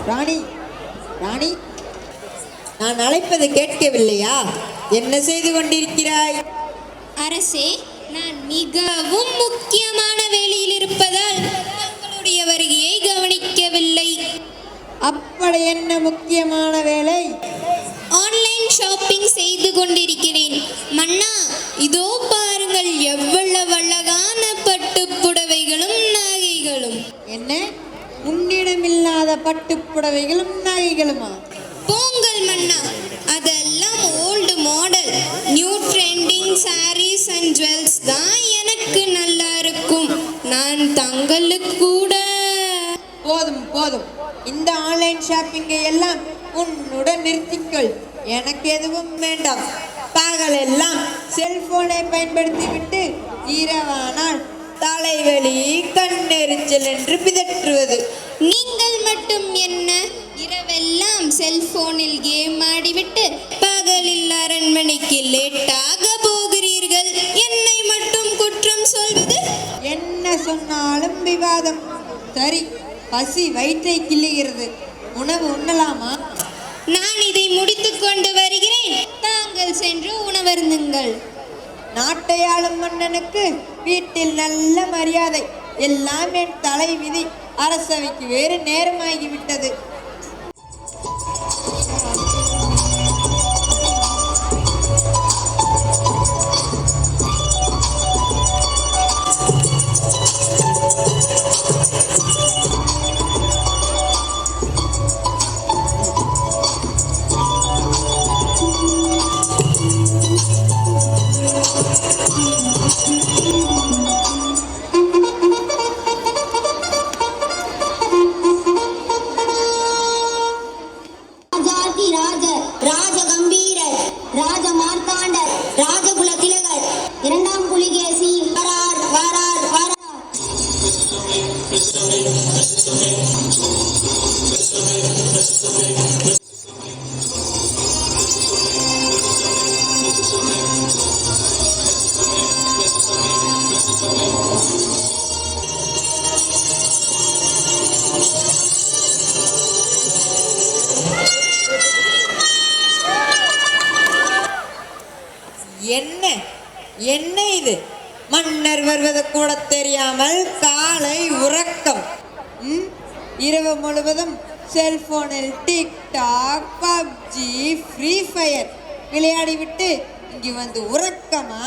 ராணி, ராணி, நான் அழைப்பது கேட்கவில்லையா? என்ன செய்து கொண்டிருக்கிறாய்? அரசே, நான் மிகவும் முக்கியமான வேலையில் இருப்பதால் தங்களுடைய வருகையை கவனிக்கவில்லை. அப்படி என்ன முக்கியமான வேலை? ஆன்லைன் ஷாப்பிங் செய்து கொண்டிருக்கிறேன். மன்னா, இதோ பாருங்கள், எவ்வளவு அழகான பட்டு புடவைகளும் நகைகளும். என்ன, உன்னிடமில்லாத பட்டு புடவைகளும் நகைகளுமா? போங்கள் மன்னா, அதெல்லாம் old model. New trending saris and jewels தான் எனக்கு நல்லா இருக்கும். நான் தங்களுக்கு கூட. போதும் போதும், இந்த ஆன்லைன் ஷாப்பிங்கை எல்லாம் உன்னுடன் நிறுத்திக்கொள். எனக்கு எதுவும் வேண்டாம். பகலெல்லாம் செல்போனை பயன்படுத்திவிட்டு இரவானால் தலைவலி, கண்ணெரிச்சல் என்று பிதற்றுவது. நீங்கள் மட்டும் என்ன, இரவெல்லாம் செல்போனில் கேம் ஆடிவிட்டு பகலில் அரண்மனைக்கு லேட்டாக போகிறீர்கள். என்னை மட்டும் குற்றம் சொல்வது? என்ன சொன்னாலும் விவாதம். சரி, பசி வயிற்றை கிள்ளுகிறது. உணவு உண்ணலாமா? நான் இதை முடித்துக் கொண்டு வருகிறேன். தாங்கள் சென்று உணவருந்துங்கள். நாட்டை ஆளும் மன்னனுக்கு வீட்டில் நல்ல மரியாதை. எல்லாம் என் தலை விதி. அரசவைக்கு வேறு நேரமாகிவிட்டது. என்ன என்ன இது? மன்னர் வருவது கூட தெரியாமல் காலை உறக்கம். இரவு முழுவதும் செல்போனில் டிக்டாக், பப்ஜி, ஃப்ரீ ஃபயர் விளையாடிவிட்டு இங்கு வந்து உறக்கமா?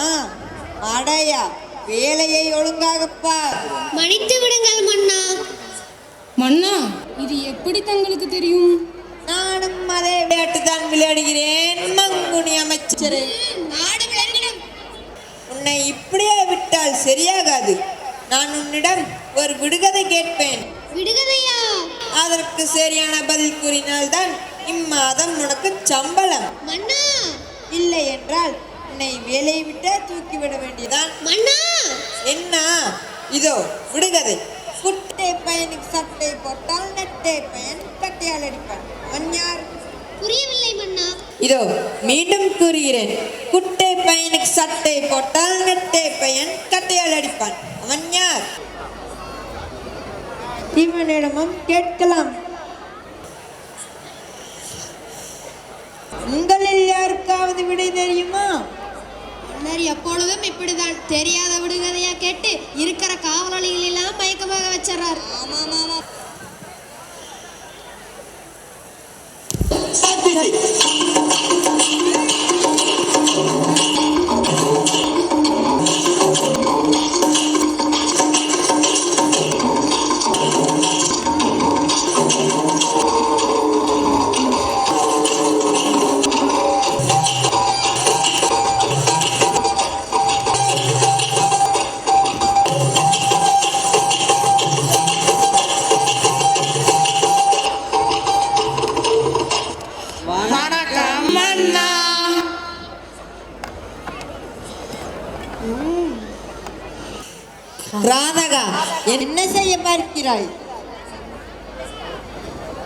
அடையா, வேலையை ஒழுங்காக பார். மன்னித்து விடுங்கள் மன்னா. மன்னா, இது எப்படி தங்களுக்கு தெரியும்? நானும் அதே விளையாட்டு தான் விளையாடுகிறேன். மங்குனி அமைச்சரே, உன்னை இப்படியே விட்டால் சரியாகாது. நான் உன்னிடம் ஒரு விடுகதை கேட்பேன். விடுகதையா? அதற்கு சரியான பதில் கூறினால்தான் இம்மாதம் உனக்கு சம்பளம். மன்னா, இல்லை என்றால் உன்னை வேலையை விட்டே தூக்கிவிட வேண்டியதான். மன்னா, என்ன? இதோ விடுகதை. குட்டை பையனுக்கு சட்டை போட்டால் நெட்டை பையன் கட்டையால் அடிப்பான். அவன் யார்? புரியவில்லை மன்னா. இதோ மீண்டும் கூறுகிறேன். குட்டை பையனுக்கு சட்டை போட்டால் நெட்டை பையன் கட்டையால் அடிப்பான். அவன் யார்? இவனிடமும் கேட்கலாம். உங்களில் யாருக்காவது விடை தெரியுமா? மன்னர் எப்பொழுதும் இப்படிதான், தெரியாத விடுகதையா கேட்டு இருக்கிற காவலாளிகள் எல்லாம் மயக்கமாக வச்சிடறார். ஆமாம். ராதகா, என்ன செய்ய பார்க்கிறாய்?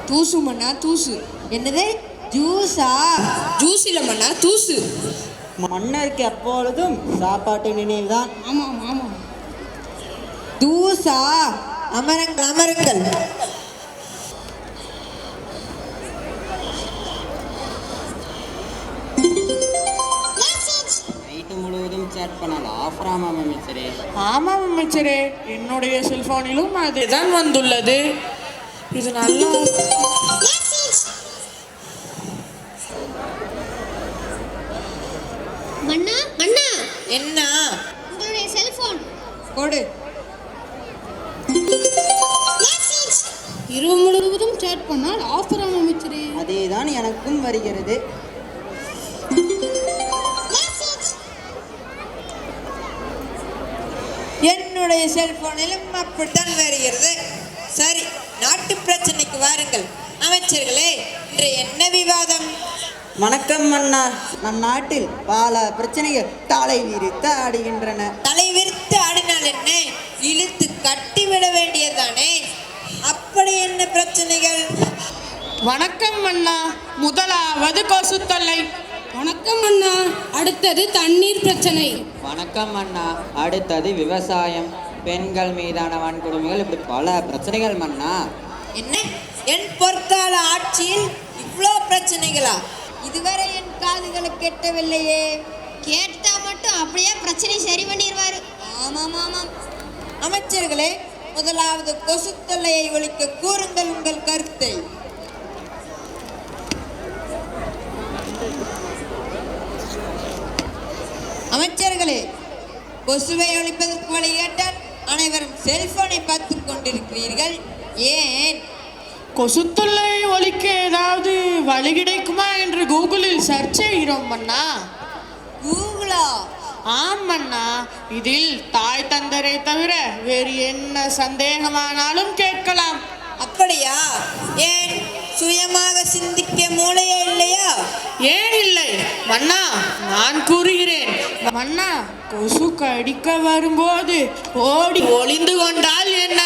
தூசு மன்னா, தூசு. என்னது ஜூஸா? ஜூஸ் இல்ல மன்னா, தூசு. மன்னருக்கு எப்பொழுதும் சாப்பாட்டு நினைவுதான். ஆமாம் ஆமாம். தூசா? அமருங்கள் அமருங்கள். நைட்டு முழுவதும் சேட் பண்ணால் ஆஃபராமா அமைச்சரே. ஆமாம் அமைச்சரே, என்னுடைய செல்போனிலும் அதுதான் வந்துள்ளது. இது நல்லா மன்னா மன்னா, என்ன? உங்களுடைய செல்போன் கொடு. இரவு முழுவதும் சேட் பண்ணால் ஆஃபராம் அமைச்சரே. அதேதான் எனக்கும் வருகிறது. என்னுடைய செல்போனிலும் அப்படித்தான் வருகிறது. சரி, நாட்டு பிரச்சனைக்கு வாருங்கள். அமைச்சர்களே, இன்று என்ன விவாதம்? வணக்கம் மன்னா. நம் நாட்டில் பல பிரச்சனைகள் தலை விரித்து ஆடுகின்றன. தலை விரித்து ஆடினால் என்ன? இழுத்து கட்டிவிட வேண்டியதுதானே. அப்படி என்ன பிரச்சனைகள்? வணக்கம் அண்ணா. முதலாவது கொசு தொல்லை. வணக்கம் அண்ணா. அடுத்தது தண்ணீர் பிரச்சனை. வணக்கம் அண்ணா. அடுத்தது விவசாயம், பெண்கள் மீதான வன்கொடுமைகள், இப்படி பல பிரச்சனைகள் மன்னா. என்ன, என் பொற்கால ஆட்சியில் இவ்வளோ பிரச்சனைகளா? இதுவரை என் காதுகளுக்கு எட்டவில்லையே. கேட்டா மட்டும் அப்படியே பிரச்சனை சரி பண்ணிடுவாரு. ஆமாம் ஆமாம். அமைச்சர்களே, முதலாவது கொசு தொல்லையை ஒழிக்க கூறுங்கள் உங்கள் கருத்தை. அமைச்சர்களே, கொசுவை ஒழிப்பதற்கு வழி கேட்டால் அனைவரும் செல்போனை பார்த்து கொண்டிருக்கிறீர்கள். ஏன்? கொசு தொல்லை ஒழிக்க ஏதாவது வழி கிடைக்குமா என்று கூகுளில் சர்ச் செய்கிறோம் அண்ணா. கூகுளா? ஆமண்ணா. இதில் தாய் தந்தரை தவிர வேறு என்ன சந்தேகமானாலும் கேட்கலாம். அப்படியா? ஏன், சுயமாக சிந்திக்க மூளையே இல்லையா? ஏன் இல்லை மன்னா, நான் கூறுகிறேன் மன்னா. கொசு கடிக்க வரும்போது ஓடி ஒளிந்து கொண்டால் என்ன?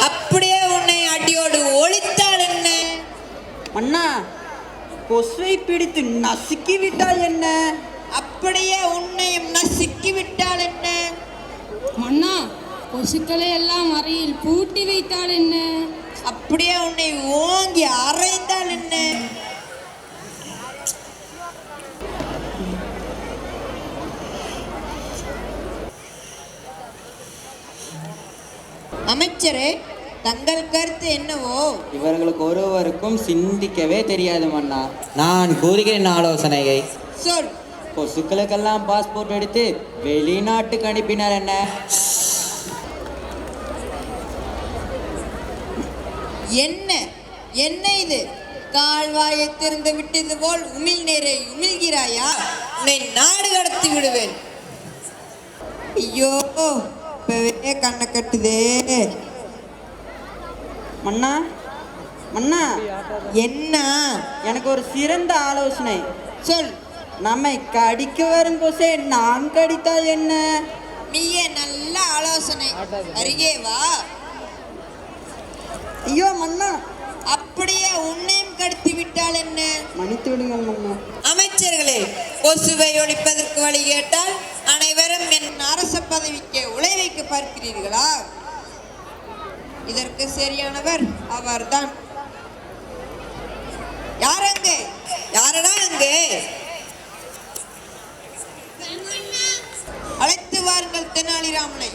அப்படியே உன்னை அடியோடு ஒழித்தால் என்ன? மன்னா, கொசுவை பிடித்து நசுக்கி விட்டால் என்ன? அப்படியே உன்னையும் நசுக்கி விட்டால் என்ன? மன்னா, கொசுக்களை எல்லாம் அறையில் பூட்டி வைத்தால் என்ன? அப்படியே உன்னை ஓங்கி அறைந்தால் என்ன? அமைச்சரே, தங்கள் கருத்து என்னவோ? இவர்களுக்கு ஒருவருக்கும் சிந்திக்கவே தெரியாது மன்னா. நான் கூறுகிறேன் ஆலோசனையை. சொல். கொசுக்களுக்கெல்லாம் பாஸ்போர்ட் எடுத்து வெளிநாட்டுக்கு அனுப்பினார் என்ன? என்ன என்ன இது? கால்வாயை திறந்து விட்டது போல் உமிழ் நீரை உமிழ்கிறாயா? உன்னை நாடு கடத்தி விடுவேன். ஐயோ, இப்பவே கண்ணை கட்டுதே. மன்னா மன்னா, என்ன? எனக்கு ஒரு சிறந்த ஆலோசனை. சொல். நம்மை கடிக்க வரும் கொசை நாம் கடித்தால் என்ன? நீயே நல்ல ஆலோசனை. அருகே வா. ஐயோ மன்னா, அப்படியே உன்னையும் கடத்தி விட்டால் என்ன? மன்னித்து விடுங்கள் மன்னா. அமைச்சர்களே, கொசுவை ஒழிப்பதற்கு வழி கேட்டால் அனைவரும் என் அரச பதவிக்கு உழை வைக்க பார்க்கிறீர்களா? இதற்கு சரியானவர் அவர்தான். யார் அங்கே? யாரடா அங்கே? அழைத்து வாருங்கள் தெனாலிராமனை.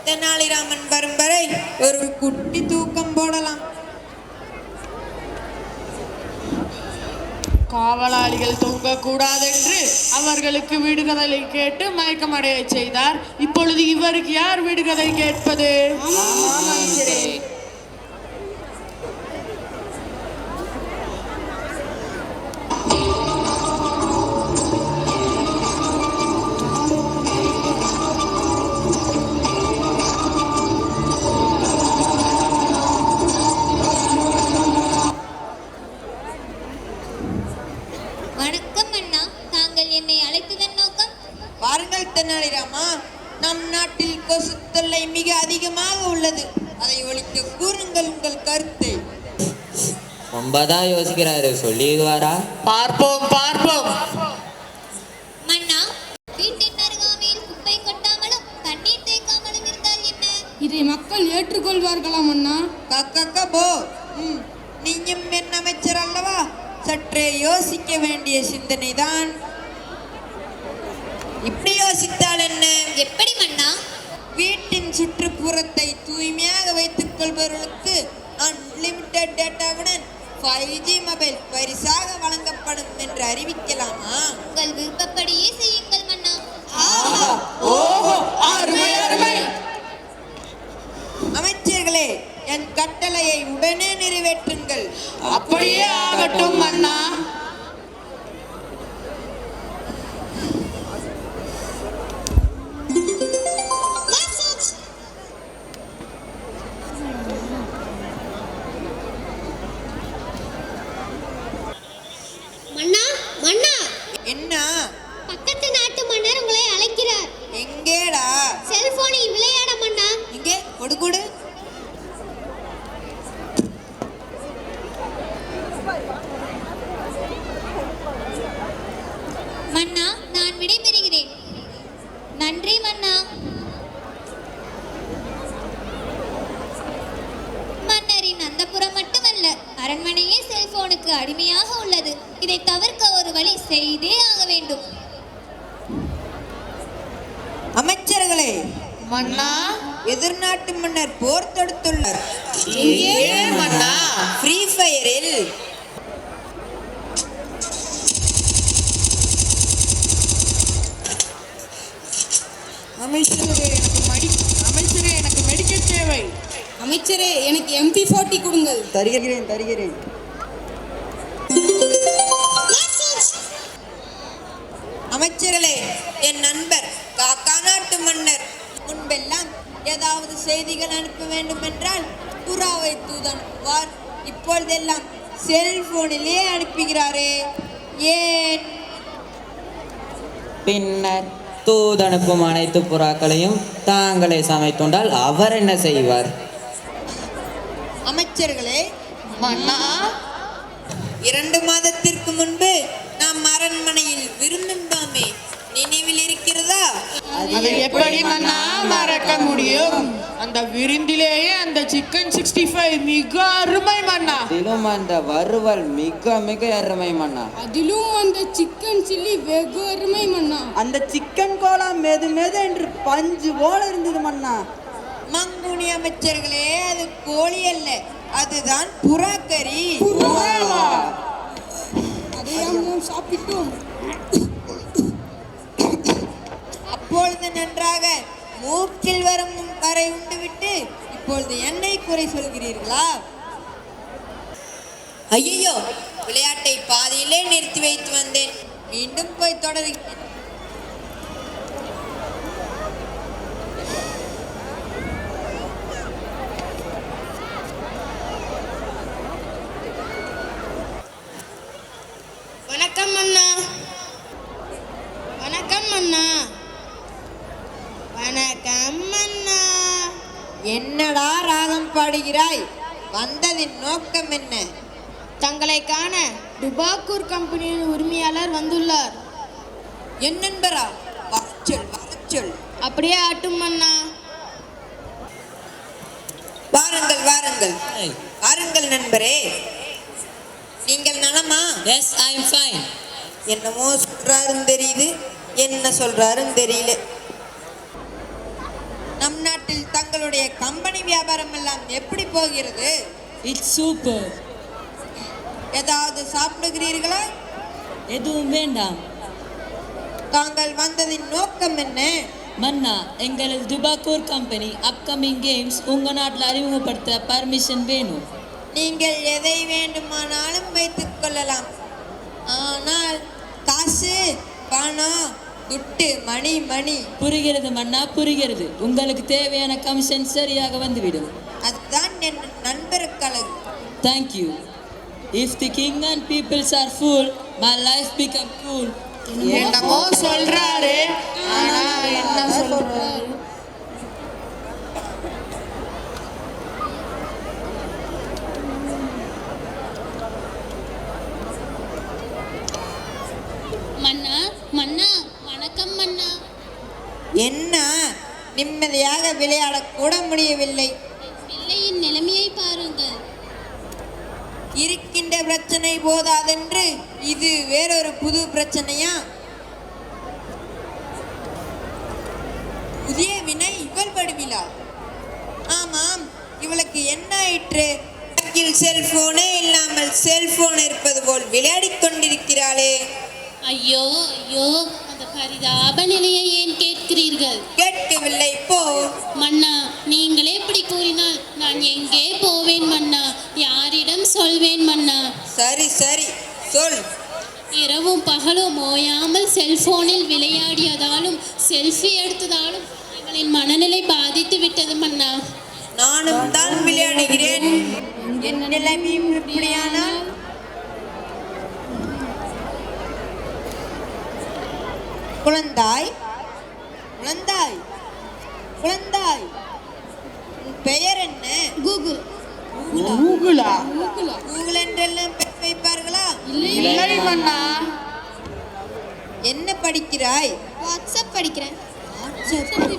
தெனாலிராமன் வரும் வரை ஒரு குட்டி தூக்கம் போடலாம். காவலாளிகள் தூங்கக்கூடாதென்று அவர்களுக்கு விடுகதை கேட்டு மயக்கமடைய செய்தார். இப்பொழுது இவருக்கு யார் விடுகதை கேட்பது? வணக்கம் அண்ணா. தாங்கள் என்னை அழைத்ததன் நோக்கம்? வாருங்கள் தெனாலிராமா. நம் நாட்டில் கொசு தொல்லை மிக அதிகமாக உள்ளது. அதை ஒழிக்க கூறுங்கள் உங்கள் கருத்தை. ரொம்பதான் யோசிக்கிறாரு, சொல்லிடுவாரா? பார்ப்போம் பார்ப்போம். மன்னா, வீட்டின் அருகாமையில் குப்பை கொட்டாமலும் தண்ணீர் தேக்காமலும் இருந்தால் என்ன? இதை மக்கள் ஏற்றுக்கொள்வார்களா மன்னா? கக்கக்க போ. நீயும் என் அமைச்சர் அல்லவா, சற்றே யோசிக்க வேண்டிய சிந்தனைதான். இப்படி யோசித்தால் என்ன? எப்படி மன்னா? வீட்டின் சுற்றுப்புறத்தை தூய்மையாக வைத்துக் கொள்பவர்களுக்கு அன்லிமிட்டெட் டேட்டாவுடன் 5G மொபைல் பரிசாக வழங்கப்படும் என்று அறிவிக்கலாமா? உங்கள் விருப்பப்படியே செய்யுங்கள் மன்னா. ஓஹோ, அருமை அருமை. அமைச்சர்களே, என் கட்டளையை உடனே நிறைவேற்றுங்கள். அப்படியே ஆகட்டும் மன்னா. மன்னா, மன்னா, என்ன? பக்கத்து நாட்டு மன்னர் உங்களை அழைக்கிறார். எங்கேடா? செல்போனில் விளையாட மன்னா. இங்கே கொடு கொடு. மன்னா, நான் விடைபெறுகிறேன். நன்றி மன்னா. மன்னரின் அந்தப்புறம் மட்டுமல்ல, அரண்மனையே செல்போனுக்கு அடிமையாக உள்ளது. இதை தவிர்க்க ஒரு வழி செய்தே ஆக வேண்டும். அமைச்சர்களே, மன்னா, எதிர்நாட்டு மன்னர் போர் தொடுத்துள்ளார். ஏன் மன்னா? ஃப்ரீ ஃபயரில் அமைச்சரே, எனக்கு மெடிக்கல் தேவை. அமைச்சரே, எனக்கு MP40 கொடுங்கள். தருகிறேன் தருகிறேன். அமைச்சர்களே, என் நண்பர் காக்கா நாட்டு மன்னர் முன்பெல்லாம் ஏதாவது செய்திகள் அனுப்ப வேண்டும் என்றால் புறாவை தூது அனுப்புவார். இப்பொழுதெல்லாம் செல்போனிலே அனுப்புகிறாரே, ஏன்? பின்னர் தூதனுப்பும் அனைத்து புறாக்களையும் தாங்களே சமைத்துண்டால் அவர் என்ன செய்வார்? அமைச்சர்களே, மன்னா, 2 மாதத்திற்கு முன்பு நாம் அரண்மனையில் விருந்துண்டோமே, நினைவில் இருக்கிறதா? அதை எப்படி மன்னா மறக்க முடியும்? அந்த விருந்திலேயே அந்த சிக்கன் 65 மிக அருமை மன்னா. அதிலும் அந்த வறுவல் மிக மிக அருமை மன்னா. அதிலும் அந்த சிக்கன் சில்லி வெகு அருமை மன்னா. அந்த சிக்கன் கோலா மெது மெது என்று பஞ்சு போல இருந்தது மன்னா. மங்குனி அமைச்சர்களே, அது கோழி அல்ல, அதுதான் புறாக்கறி. அதையாம் நாம் சாப்பிட்டோம். அப்பொழுது நன்றாக மூக்கில் வரும் வரை உண்டுவிட்டு இப்பொழுது எண்ணெய் குறை சொல்கிறீர்களா? ஐயோ, விளையாட்டை பாதியிலே நிறுத்தி வைத்து வந்தேன், மீண்டும் போய் தொடருகிறேன். வணக்கம் மன்னா. வணக்கம் மன்னா. வணக்கம் மன்னா. என்னடா ராகம் பாடுகிறாய்? வந்ததின் நோக்கம் என்ன? தங்களை காண டுபாக்கூர் கம்பெனியின் உரிமையாளர் வந்துள்ளார். என் நண்பரா? வரச்சொல் வரச்சொல். அப்படியே ஆட்டும் மன்னா. வாருங்கள் வாருங்கள் வாருங்கள் நண்பரே, நீங்கள் நலமா? Yes, I am fine. என்னமோ சொல்றாருன்னு தெரியுது, என்ன சொல்றாருன்னு தெரியல. நம் நாட்டில் தங்களுடைய கம்பெனி வியாபாரம் எல்லாம் எப்படி போகிறது? It's super. ஏதாவது சாப்பிடுகிறீர்களா? எதுவும் வேண்டாம் தாங்கள் வந்ததின் நோக்கம் என்ன? மன்னா, எங்களது துபாக்கூர் கம்பெனி அப்கமிங் கேம்ஸ் உங்கள் நாட்டில் அறிமுகப்படுத்த பர்மிஷன் வேணும். நீங்கள் எதை வேண்டுமானாலும் வைத்துக் கொள்ளலாம், ஆனால் காசு, பணம், துட்டு, மணி மணி. புரிகிறது மன்னா, புரிகிறது. உங்களுக்கு தேவையான கமிஷன் சரியாக வந்துவிடும். அதுதான் என் நண்பருக்கு அழகு. Thank you. If the king and peoples are full, my life become cool. என்னமோ சொல்றாரு, ஆனா என்ன சொல்றாரு? நிம்மதியாக விளையாடக்கூட முடியவில்லை. பிள்ளையின் நிலைமையை பாருங்கள். இருக்கின்ற பிரச்சனை போதாதென்று இது வேறொரு புது பிரச்சனையா? புதிய வினை இவள் வடிவிலா? ஆமாம், இவளுக்கு என்ன ஆயிற்று? செல்போனே இல்லாமல் செல்போன் இருப்பது போல் விளையாடிக் கொண்டிருக்கிறாளே. ஐயோ ஐயோ, அந்த பரிதாப நிலையை ஏன் கேட்கிறீர்கள்? கேட்கவில்லை, போ. மன்னா, நீங்களே இப்படி கூறினால் நான் எங்கே போவேன் மன்னா? யாரிடம் சொல்வேன் மன்னா? சரி சரி, சொல். இரவும் பகலும் ஓயாமல் செல்போனில் விளையாடியதாலும் செல்ஃபி எடுத்ததாலும் இவளின் மனநிலை பாதித்து விட்டது மன்னா. நானும் தான் விளையாடுகிறேன். என் நிலைமையும் இப்படியானால் குழந்தாய், குழந்தாய், குழந்தாய், உன் பெயர் என்ன? கூகுளா? கூகுள் என்றெல்லாம் பெயர் வைப்பார்களா? இல்லை மன்னா. என்ன படிக்கிறாய்? வாட்ஸ்அப் படிக்கிறேன்.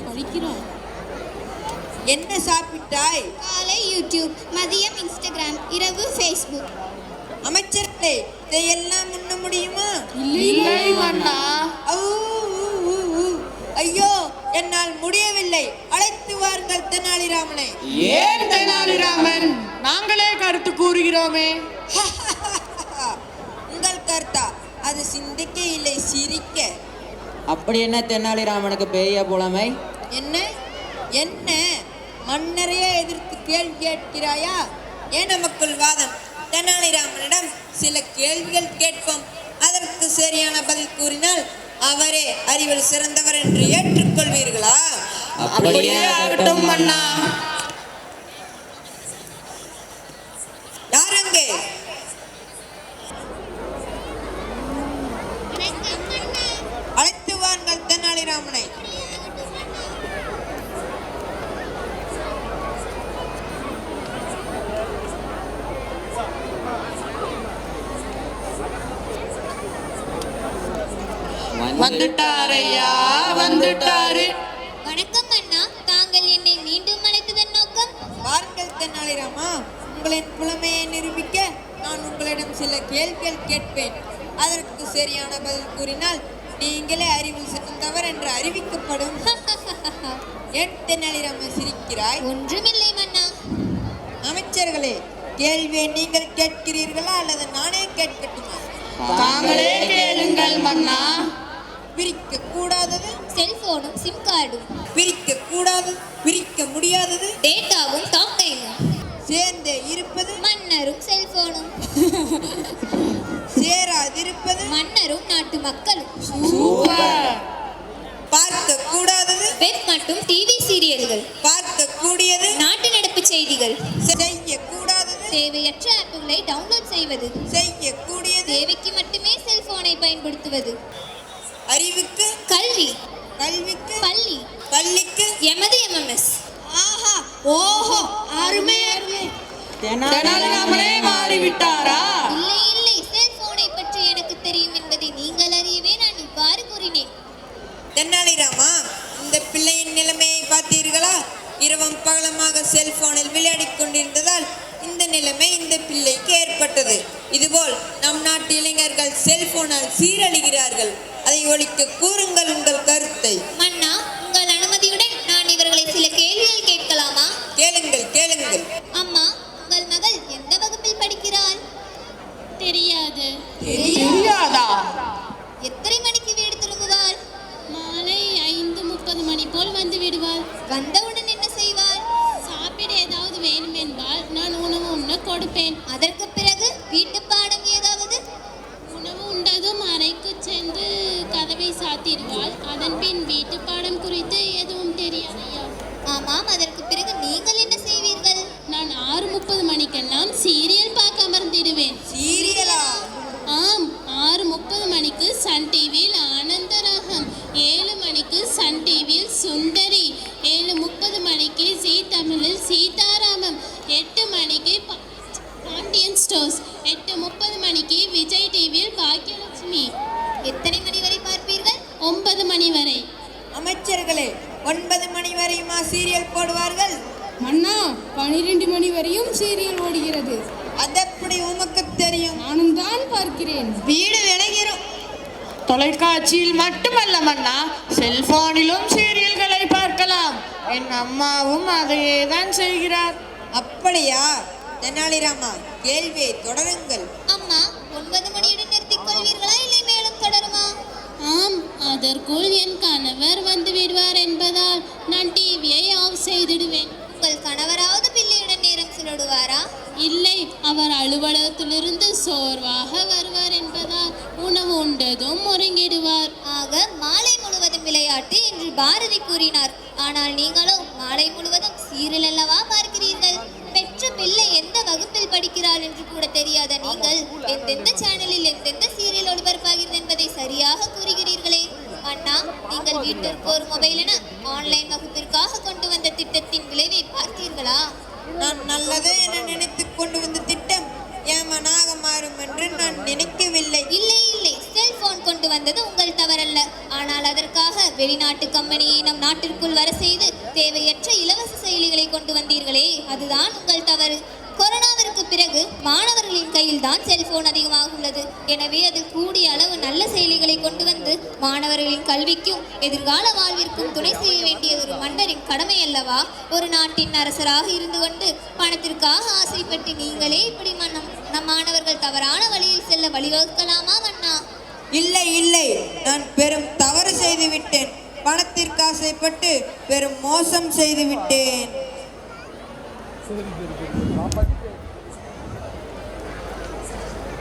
படிக்கிறாய். என்ன சாப்பிட்டாய்? காலை யூடியூப், மதியம் இன்ஸ்டாகிராம், இரவு ஃபேஸ்புக். அமைச்சர்களே, இதையெல்லாம் உண்ண முடியுமா? இல்லை மன்னா. ஊ, ஊ, ஊ, ஊ. ஐயோ, என்னால் முடியவில்லை. அழைத்து வாருங்கள் தெனாலிராமனை. ஏன் தெனாலிராமன்? நாங்களே கருத்து கூறுகிறோமே. உங்கள் கருத்தா? அது சிந்திக்க இல்லை, சிரிக்க. அப்படி என்ன தெனாலிராமனுக்கு பெரிய புலமை? என்ன என்ன மன்னரையே எதிர்த்து கேள்வி கேட்கிறாயா? ஏன் நமக்குள் வாதம்? தெனாலிராமனிடம் சில கேள்விகள் கேட்போம். அதற்கு சரியான பதில் கூறினால் அவரே அறிவில் சிறந்தவர் என்று ஏற்றுக்கொள்வீர்களா? அப்படியே ஆகட்டும் மன்னா. யாரங்கே? அழைத்து வாருங்கள் தெனாலிராமனை. வந்துட்டாரையா, வந்துட்டாரு. வணக்கம் அண்ணா, தாங்கள் என்னை மீண்டும் அழைத்ததன் நோக்கம்? வாருங்கள் தெனாலிராமா, உங்களின் புலமையை நிரூபிக்க நான் உங்களிடம் சில கேள்விகள் கேட்பேன். அதற்கு சரியான பதில் கூறினால் நீங்களே அறிவில் சிறந்தவர் என்று அறிவிக்கப்படும். ஏன் தெனாலிராமா சிரிக்கிறாய்? ஒன்றுமில்லை மன்னா. அமைச்சர்களே, கேள்வியை நீங்கள் கேட்கிறீர்களா அல்லது நானே கேட்கட்டுமா? தாங்களே கேளுங்கள் மன்னா. பிரிக்க கூடாதது செல்போனும் சிம் கார்டும், பிரிக்க கூடாதது, பிரிக்க முடியாதது டேட்டாவும் டாக் டைமும், சேர்ந்தே இருப்பது மன்னரும் செல்போனும், சேராதிருப்பது மன்னரும் நாட்டு மக்களும், சூப்பர். பார்க்க கூடாதது வெப் மற்றும் டிவி சீரியல்கள், பார்க்க கூடியது நாட்டு நடப்பு செய்திகள், செய்ய கூடாதது தேவையற்ற ஆப்புகளை டவுன்லோட் செய்வது, செய்ய கூடியது தேவைக்கு மட்டுமே செல்போனை பயன்படுத்துவது, அறிவுக்கு கல்வி, கல்விக்கு பள்ளி, பள்ளிக்கு எமது எம்எம்எஸ். ஆஹா, ஓஹோ, அருமை அருமை. தெனாலிராமனே மாறிவிட்டாரா? இல்லை இல்லை, செல்போனை பற்றி எனக்கு தெரியும் என்பதை நீங்கள் அறியவே நான் இவ்வாறு கூறினேன். தெனாலிராமா, இந்த பிள்ளையின் நிலைமையை பார்த்தீர்களா? இரவும் பகலமாக செல்போனில் விளையாடிக் கொண்டிருந்ததால் இந்த நிலைமை இந்த பிள்ளைக்கு ஏற்பட்டது. இதுபோல் நம் நாட்டு இளைஞர்கள் செல்போனால் சீரழிகிறார்கள். அதை ஒழிக்க கூறுங்கள் உங்கள் கருத்தை. மன்னா, உங்கள் அனுமதியுடன் நான் இவர்களை சில கேள்விகள் கேட்கலாமா? கேளுங்கள் கேளுங்கள். அம்மா, உங்கள் மகள் எந்த வகுப்பில் படிக்கிறாள்? தெரியாது. தெரியாதா? எத்தனை மணிக்கு வீடு திரும்புவாள்? மாலை 5:30 மணி போல் வந்து விடுவாள். வந்தவுடன் என்ன செய்வாள்? சாப்பிட ஏதாவது வேணும் என்பால் நான் உணவு உண்ண கொடுப்பேன். அதற்கு பிறகு வீட்டு பாடம் ஏதாவது? உணவு உண்டதும் அறைக்கு சென்று கதவை சாத்திடுவாள். அதன் பின் வீட்டு பாடம் குறித்து எதுவும் தெரியாதையா? ஆமாம், அதற்கு பிறகு நீங்கள் என்ன செய்வீர்கள்? நான் 6:30 மணிக்கெல்லாம் சீரியல் பார்க்க அமர்ந்திடுவேன். சீரியலா? ஆம், 6:30 மணிக்கு சன் டிவியில் ஆனந்தராகம், 7 மணிக்கு சன் டிவியில் சுந்தரி, 7:30 மணிக்கு ஜீ தமிழில் சீதாராமம், 8 மணிக்கு பாண்டியன் ஸ்டோர்ஸ், 8:30 மணிக்கு விஜய் டிவியில் பாக்கியலட்சுமி. எத்தனை மணி வரை பார்ப்பீர்கள்? 9 மணி வரை. அமைச்சர்களே, 9 மணி வரையுமா சீரியல் போடுவார்கள்? மன்னா 12 மணி வரையும் சீரியல் ஓடுகிறது. அதெப்படி உமக்கு தெரியும்? நானும் தான் பார்க்கிறேன். வீடு விளைகிறோம். தொலைக்காட்சியில் மட்டுமல்ல மன்னா, செல்போனிலும் சீரியல்களை பார்க்கலாம். என் அம்மாவும் அதையே தான் செய்கிறார். அப்படியா? தெனாலிராமா, கேள்வியை தொடருங்கள். அம்மா 9 மணியுடன் நிறுத்திக் கொள்வீர்களா இல்லை மேலும் தொடருமா? ஆம், அதற்குள் என் கணவர் வந்து விடுவார் என்பதால் நான் டிவியை ஆஃப் செய்திடுவேன். உங்கள் கணவராவது பிள்ளையுடன் நேரம் செலவிடுவாரா? இல்லை, அவர் அலுவலகத்திலிருந்து சோர்வாக வருவார் என்பதால் உணவு உண்டதும் முறங்கிடுவார். ஆக மாலை முழுவதும் விளையாட்டு என்று பாரதி கூறினார். ஆனால் நீங்களோ மாலை முழுவதும் சீரியல் அல்லவா பார்க்கிறீர்கள். பெற்ற பிள்ளை எந்த வகுப்பில் படிக்கிறார் என்று கூட தெரியாத நீங்கள் எந்தெந்த சேனலில் எந்தெந்த சீரியல் ஒளிபரப்பாகிறது என்பதை சரியாக கூறுகிறீர்களே. அண்ணா, நீங்கள் வீட்டிற்கு ஒரு மொபைல் என ஆன்லைன் வகுப்பிற்காக கொண்டு வந்த திட்டத்தின் விளைவை பார்த்தீர்களா? நான் நல்லது என நினைத்து கொண்டு வந்த திட்டம் ஏமனாக மாறும் என்று நான் நினைக்கவில்லை. இல்லை இல்லை, செல்போன் கொண்டு வந்தது உங்கள் தவறல்ல. ஆனால் அதற்காக வெளிநாட்டு கம்பெனியை நம் நாட்டிற்குள் வர செய்து தேவையற்ற இலவச செயலிகளை கொண்டு வந்தீர்களே, அதுதான் உங்கள் தவறு. கொரோனாவிற்கு பிறகு மாணவர்களின் கையில் தான் செல்போன் அதிகமாக உள்ளது. எனவே அதில் கூடிய அளவு நல்ல செயலிகளை கொண்டு வந்து மாணவர்களின் கல்விக்கும் எதிர்கால வாழ்விற்கும் துணை செய்ய வேண்டியது ஒரு மன்னரின் கடமை அல்லவா? ஒரு நாட்டின் அரசராக இருந்து கொண்டு பணத்திற்காக ஆசைப்பட்டு நீங்களே இப்படி நம் மாணவர்கள் தவறான வழியில் செல்ல வழிவகுக்கலாமா மன்னா? இல்லை இல்லை, நான் பெரும் தவறு செய்து விட்டேன். பணத்திற்கு ஆசைப்பட்டு பெரும் மோசம் செய்து விட்டேன்.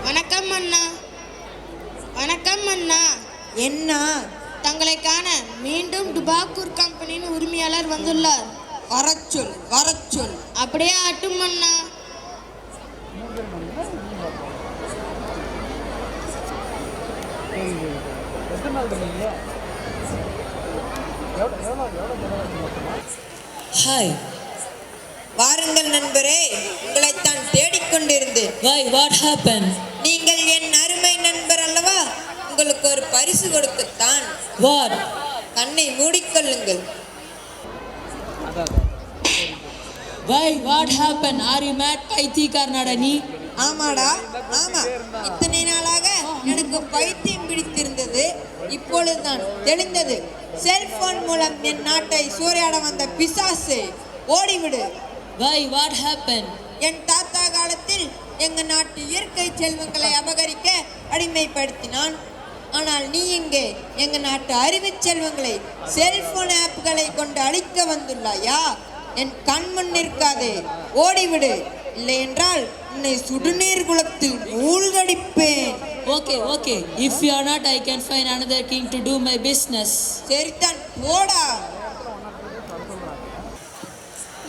வணக்கம் அண்ணா. வணக்கம் அண்ணா. என்ன? தங்களை காண மீண்டும் டுபாக்கூர் கம்பெனியின் உரிமையாளர் வந்துள்ளார். வரச்சொல் வரச்சொல். அப்படியே ஆட்டும் அண்ணா. ஹாய். வாருங்கள் நண்பரே, உங்களைத்தான் தேடிக்கொண்டிருந்தேன். Why? What happened? நீங்கள் என் அருமை நண்பர் அல்லவா? உங்களுக்கு ஒரு பரிசு கொடுக்கத்தான். What? கண்ணை மூடிக்கொள்ளுங்கள். Why? What happened? Are you mad, பைத்தியக்காரனாடா நீ? ஆமாடா, ஆமா. இத்தனை நாளாக எனக்கு பைத்தியம் பிடித்திருந்தது. இப்பொழுதுதான் தெளிந்தது. செல்போன் மூலம் என் நாட்டை சூறையாட வந்த பிசாசு, ஓடிவிடு. Why? What happened? என் தாத்தா காலத்தில் எங்க நாட்டு இயற்கை செல்வங்களை அபகரிக்க அடிமைப்படுத்தினான். ஆனால் நீ எங்கே எங்க நாட்டு அறிவு செல்வங்களை செல்போன் ஆப்களை கொண்டு அழிக்க வந்துள்ளாயா? என் கண் முன் நிற்காதே, ஓடிவிடு. இல்லை என்றால் உன்னை சுடுநீர் குளத்தில் மூழ்கடிப்பேன். Okay. If you are not, I can find another king to do my business. சரிதான், போடா.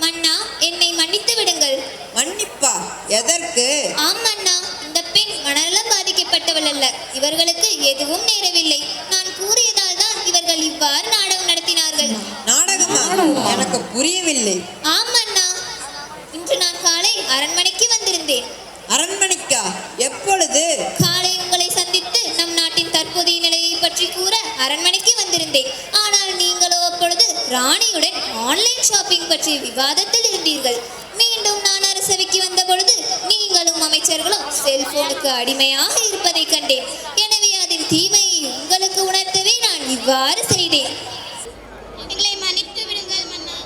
மன்னா, என்னை மன்னித்து விடுங்கள். மன்னிப்பா? எதற்கு? ஆம் மன்னா, இந்த பெண் மனநலம் பாதிக்கப்பட்டவள் அல்ல. இவர்களுக்கு எதுவும் நேரவில்லை. நான் கூறியதால் தான் இவர்கள் இவ்வாறு நாடகம் நடத்தினார்கள். நாடகமா? எனக்கு புரியவில்லை. ஆம் மன்னா, இன்று நான் காலை அரண்மனைக்கு வந்திருந்தேன். அரண்மனைக்கா? எப்பொழுது? காலை உங்களை சந்தித்து நம் நாட்டின் தற்போதைய நிலையை பற்றி கூற அரண்மனைக்கு வந்திருந்தேன். ஆனால் நீங்களோ அப்பொழுது ராணியுடன் ஆன்லைன் ஷாப்பிங் பற்றிய விவாதத்தில் இருந்தீர்கள். மீண்டும் நான் அரசவைக்கு வந்த பொழுது நீங்களும் அமைச்சர்களும் செல்போனுக்கு அடிமையாக இருப்பதை கண்டேன். எனவே அதன் தீமையை உங்களுக்கு உணர்த்தவே நான் இவ்வாறு செய்தேன். எங்களை மன்னித்து விடுங்கள் மன்னா.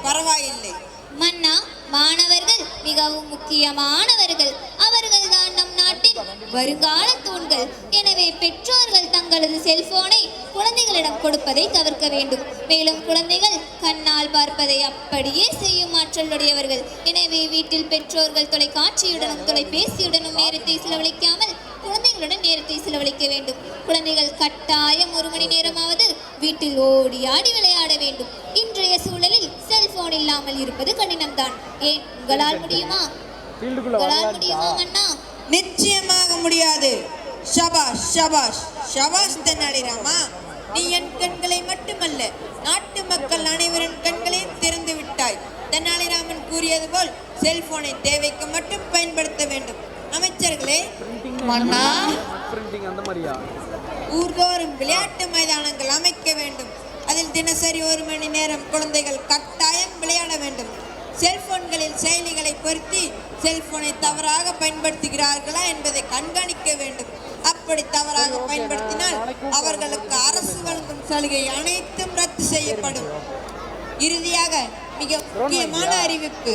பரவாயில்லை. மன்னா, மாணவர்கள் மிகவும் முக்கியமானவர்கள். அவர்கள் தான் நம் நாட்டின் வருங்கால தூண்கள். எனவே பெற்றோர்கள் தங்களது செல்போனை குழந்தைகளிடம் கொடுப்பதை தவிர்க்க வேண்டும். மேலும் குழந்தைகள் கண்ணால் பார்ப்பதை அப்படியே செய்யும் ஆற்றலுடையவர்கள். எனவே வீட்டில் பெற்றோர்கள் தொலைக்காட்சியுடனும் தொலைபேசியுடனும் நேரத்தை செலவழிக்காமல் குழந்தைகளுடன் நேரத்தை செலவழிக்க வேண்டும். குழந்தைகள் கட்டாயம் 1 மணி நேரமாவது வீட்டில் ஓடி ஆடி விளையாட வேண்டும். இன்றைய சூழலில் செல்போன் இல்லாமல் இருப்பது கடினம்தான். ஏன், உங்களால் முடியுமா? மன்னா? நிச்சயமாக முடியாது. ஷபாஷ் தெனாலிராமா. நீ என் கண்களை மட்டுமல்ல, நாட்டு மக்கள் அனைவரின் கண்களையும் திறந்து விட்டாய். தெனாலிராமன் கூறியது போல் செல்போனை தேவைக்கு மட்டும் பயன்படுத்த வேண்டும். அமைச்சர்களே, ஊர்தோறும் விளையாட்டு மைதானங்கள் அமைக்க வேண்டும். அதில் தினசரி 1 மணி நேரம் குழந்தைகள் கட்டாயம் விளையாட வேண்டும். செல்போன்களில் செயலிகளை பொருத்தி செல்போனை தவறாக பயன்படுத்துகிறார்களா என்பதை கண்காணிக்க வேண்டும். அப்படி தவறாக பயன்படுத்தினால் அவர்களுக்கு அரசு வழங்கும் சலுகை அனைத்தும் ரத்து செய்யப்படும். இறுதியாக மிக முக்கியமான அறிவிப்பு,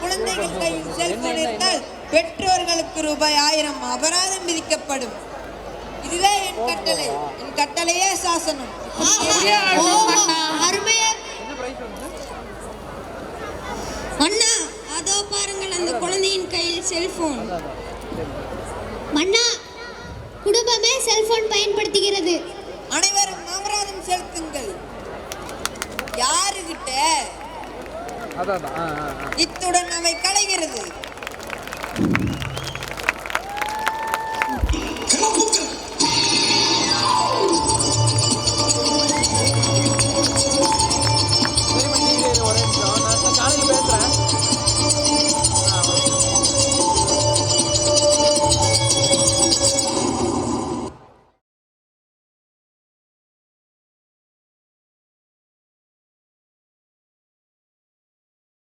குழந்தைகள் கையில் செல்போன் இருந்தால் பெற்றோர்களுக்கு ரூபாய் 1000 அபராதம் விதிக்கப்படும். இதுவே என் கட்டளை. என் கட்டளையே சாசனம். மன்னா, அதோ பாருங்கள் அந்த குழந்தையின் கையில் செல்போன். மன்னா, குடும்பமே செல்போன் பயன்படுத்துகிறது. அனைவரும் அபராதம் செலுத்துங்கள். யாருகிட்ட? இத்துடன் அவை கலைகிறது.